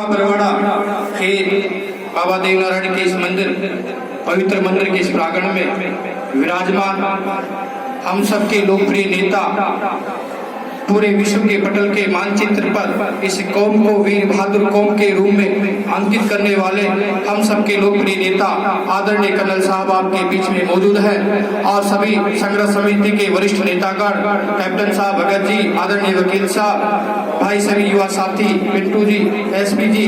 बरवाड़ा के बाबा देवनारायण के इस मंदिर, पवित्र मंदिर के इस प्रांगण में विराजमान हम सबके लोकप्रिय नेता, पूरे विश्व के पटल के मानचित्र पर इस कौम को वीर बहादुर कौम के रूप में अंकित करने वाले हम सबके लोकप्रिय नेता आदरणीय कर्नल साहब आपके बीच में मौजूद हैं और सभी संघर्ष समिति के वरिष्ठ नेतागण, कैप्टन साहब भगत जी, आदरणीय वकील साहब, भाई सभी युवा साथी, पिंटू जी, एसपी जी,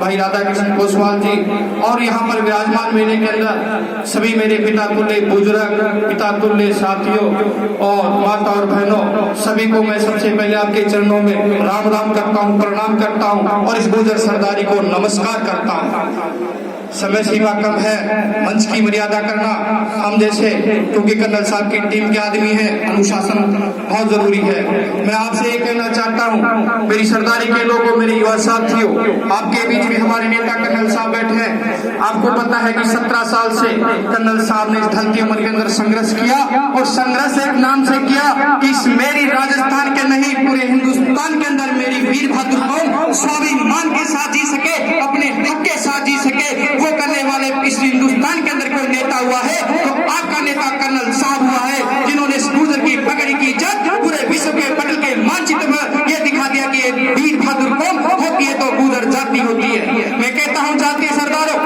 भाई राधा कृष्ण कोसवाल जी और यहाँ पर विराजमान मेले के अंदर सभी मेरे पिता तुल्य बुजुर्ग, पिता तुल्य साथियों और माता और बहनों, सभी को मैं सबसे पहले आपके चरणों में राम राम करता हूँ, प्रणाम करता हूँ और इस गुर्जर सरदारी को नमस्कार करता हूँ। समय सीमा कम है, मंच की मर्यादा करना हम जैसे, क्योंकि कर्नल साहब की टीम के आदमी हैं, अनुशासन बहुत जरूरी है। मैं आपसे ये कहना चाहता हूँ, मेरी सरदारी के लोगों, मेरे युवा साथियों, आपके बीच में हमारे नेता कर्नल साहब बैठे हैं। आपको पता है कि 17 साल से कर्नल साहब ने इस ढलती उम्र के अंदर संघर्ष किया और संघर्ष एक नाम से किया कि इस मेरी राजस्थान के नहीं पूरे हिंदुस्तान के अंदर मेरी वीर बहादुर कौम स्वाभिमान के साथ जी सके, अपने हक के साथ जी सके। वो करने वाले इस हिंदुस्तान के अंदर कोई नेता हुआ है तो आपका नेता कर्नल साहब हुआ है, जिन्होंने इस गुर्जर की पगड़ी की इज्जत पूरे विश्व के पटल के मानचित्र में ये दिखा दिया कि वीर बहादुर कौम होती है तो गुर्जर जाति होती है। मैं कहता हूँ जातीय सरदारों,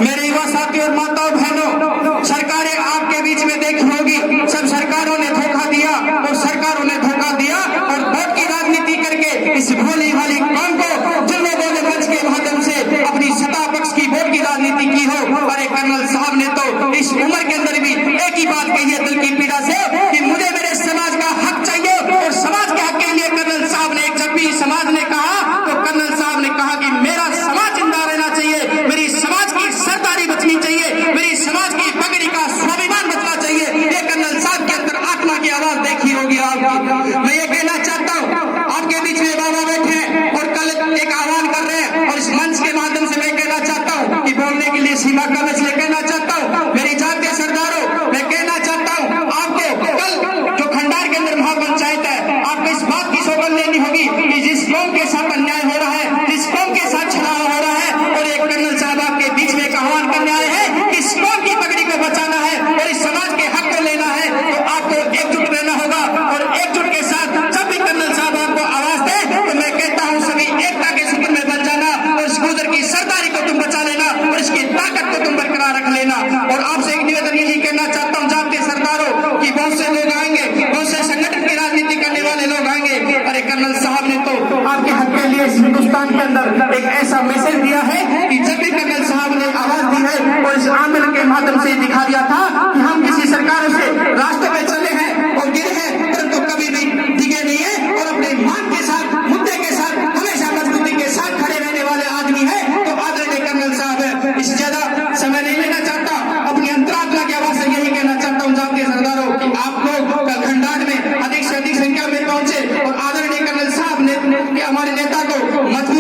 मेरे युवा साथियों और माताओं बहनों, सरकारें आपके बीच में देखी होगी, सब सरकारों ने धोखा दिया और सरकारों ने धोखा दिया और वोट की राजनीति करके इस भोली भाली कौम को जिन लोगों ने मंच के माध्यम से अपनी सत्ता पक्ष की वोट की राजनीति की हो। अरे कर्नल साहब ने तो इस उम्र के अंदर भी एक ही बात कही है दिल की पीड़ा से कि मुझे मेरे समाज का हक चाहिए और समाज के हक के लिए कर्नल साहब ने, जब भी समाज ने कहा तो कर्नल साहब ने कहा कि मेरा समाज जिंदा रहना चाहिए, मेरी समाज की सरदारी बचनी चाहिए, मेरी समाज की पगड़ी का स्वाभिमान बचना चाहिए। ये कर्नल साहब के अंदर आत्मा की आवाज देखी होगी आपकी। मैं ये कहना चाहता हूँ, आपके बीच में बाबा बैठे हैं और कल एक आह्वान कर रहे हैं और इस मंच के माध्यम से मैं कहना चाहता हूँ कि बोलने के लिए सीमा कम, इसलिए कहना चाहता हूँ मेरी जातीय सरदारों, मैं कहना चाहता हूँ आपको कल जो खंडार के अंदर महापंचायत है, आपको इस बात की सौगंध लेनी होगी कि जिस कौम के साथ अन्याय हो रहा है, जिस कौम के साथ छलावा हो रहा है, और एक कर्नल साहब आपके बीच में एक आह्वान करने आए हैं कि इस कौम की पगड़ी को बचाना है और इस समाज के हक को लेना है, तो आपको एकजुट रहना होगा और एकजुट के साथ जब भी कर्नल साहब आपको आवाज दे तो मैं कहता हूँ सभी एकता के सूत्र में बन जाना और इस गुर्जर की सरदारी को तुम बचा लेना और इसकी ताकत को तुम बरकरार रख लेना। और आपसे एक निवेदन यही कहना चाहता हूँ जातीय सरदारों कि बहुत से लोग आएंगे, बहुत से संगठन की राजनीति करने वाले लोग आएंगे। अरे कर्नल साहब ने तो आपके हक के लिए इस हिंदुस्तान के अंदर एक ऐसा मैसेज दिया है कि जब भी कर्नल साहब ने आवाज दी है और इस आंदोलन के माध्यम से दिखा दिया था कि हम किसी सरकारों से रास्ते में चले हैं और गिरे हैं, परंतु कभी भी डिगे नहीं है और अपने मान के साथ, मुद्दे के साथ, हमेशा मजबूती के साथ खड़े रहने वाले आदमी है तो आदरणीय कर्नल साहब है। इससे ज्यादा समय नहीं लेना चाहता, अपनी अंतरात्मा की आवाज से यही कहना चाहता हूँ जातीय सरदारों कि आप लोग कल खंडार में अधिक से अधिक संख्या में पहुंचे और आदरणीय कर्नल साहब ने हमारे नेता को मजबूत